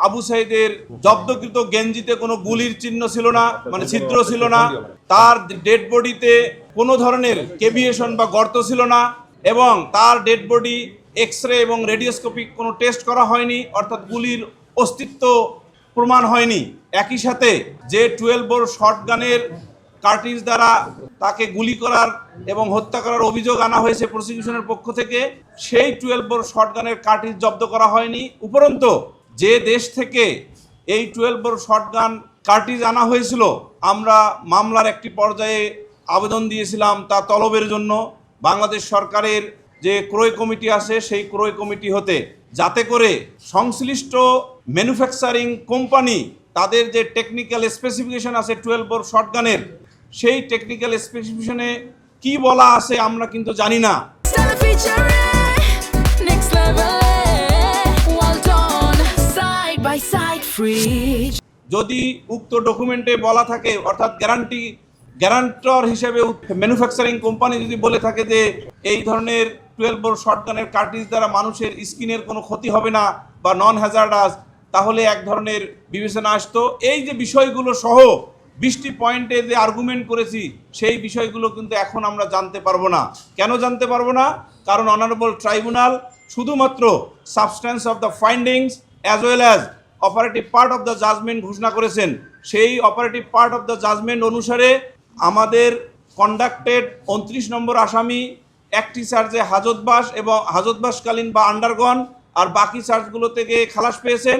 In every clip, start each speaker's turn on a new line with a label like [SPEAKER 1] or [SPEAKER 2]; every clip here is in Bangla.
[SPEAKER 1] আবু সাইদের জব্দকৃত গেঞ্জিতে কোনো গুলির চিহ্ন ছিল না, মানে ছিদ্র ছিল না, তার ডেড বডিতে কোনো ধরনের কেভিয়েশন বা গর্ত ছিল না, এবং তার ডেড বডি এক্স রে এবং রেডিওস্কোপিক কোনো টেস্ট করা হয়নি, অর্থাৎ গুলির অস্তিত্ব প্রমাণ হয়নি। একই সাথে যে 12 বোর শটগানের কার্টিজ দ্বারা তাকে গুলি করার এবং হত্যা করার অভিযোগ আনা হয়েছে প্রসিকিউশনের পক্ষ থেকে, সেই 12 বোর শটগানের কার্টিজ জব্দ করা হয়নি। উপরন্তু যে দেশ থেকে এই 12 বোর শটগান কার্টিজ আনা হয়েছিল, আমরা মামলার একটি পর্যায়ে আবেদন দিয়েছিলাম তা তলবের জন্য বাংলাদেশ সরকারের যে ক্রয় কমিটি আছে সেই ক্রয় কমিটি হতে, যাতে করে সংশ্লিষ্ট ম্যানুফ্যাকচারিং কোম্পানি তাদের যে টেকনিক্যাল স্পেসিফিকেশন আছে 12 বোর শটগানের, সেই টেকনিক্যাল স্পেসিফিকেশনে কি বলা আছে আমরা কিন্তু জানি না। যদি উক্ত ডকুমেন্টে বলা থাকে, অর্থাৎ গ্যারান্টর হিসেবে ম্যানুফ্যাকচারিং কোম্পানি যদি বলে থাকে যে এই ধরনের 12 বোর শটগানের কার্টিজ দ্বারা মানুষের স্কিনের কোনো ক্ষতি হবে না বা নন হ্যাজার্ডাস, তাহলে এক ধরনের বিবেচনা আসতো। এই যে বিষয়গুলো সহ 20টি পয়েন্টে যে আর্গুমেন্ট করেছি, সেই বিষয়গুলো কিন্তু এখন আমরা জানতে পারবো না। কেন জানতে পারবো না? কারণ অনারেবল ট্রাইব্যুনাল শুধুমাত্র substance of the findings as well as operative part of the judgement ঘোষণা করেছেন। সেই operative part of the judgement অনুসারে আমাদের কন্ডাক্টেড 29 নম্বর আসামি একটি চার্জে হাজতবাস এবং হাজতবাসকালীন বা আন্ডারগন, আর বাকি চার্জগুলো থেকে খালাস পেয়েছেন।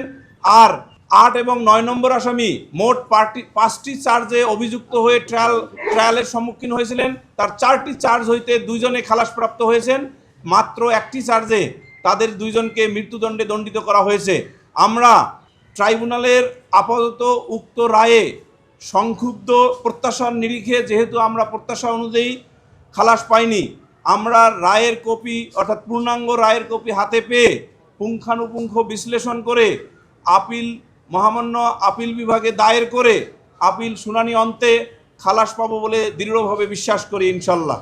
[SPEAKER 1] আর 8 এবং 9 নম্বর আসামি মোট 5টি চার্জে অভিযুক্ত হয়ে ট্রায়ালের সম্মুখীন হয়েছিলেন। তার 4টি চার্জ হইতে 2 জনে খালাসপ্রাপ্ত হয়েছেন। মাত্র একটি চার্জে তাদের 2 জনকে মৃত্যুদণ্ডে দণ্ডিত করা হয়েছে। আমরা ট্রাইব্যুনালের আপাতত উক্ত রায়ে সংক্ষুব্ধ প্রত্যাশার নিরিখে, যেহেতু আমরা প্রত্যাশা অনুযায়ী খালাস পাইনি, আমরা রায়ের কপি অর্থাৎ পূর্ণাঙ্গ রায়ের কপি হাতে পেয়ে পুঙ্খানুপুঙ্খ বিশ্লেষণ করে মহামান্য আপিল বিভাগে দায়ের করে আপিল শুনানি অন্তে খালাস পাবো বলে দৃঢ়ভাবে বিশ্বাস করি ইনশাল্লাহ।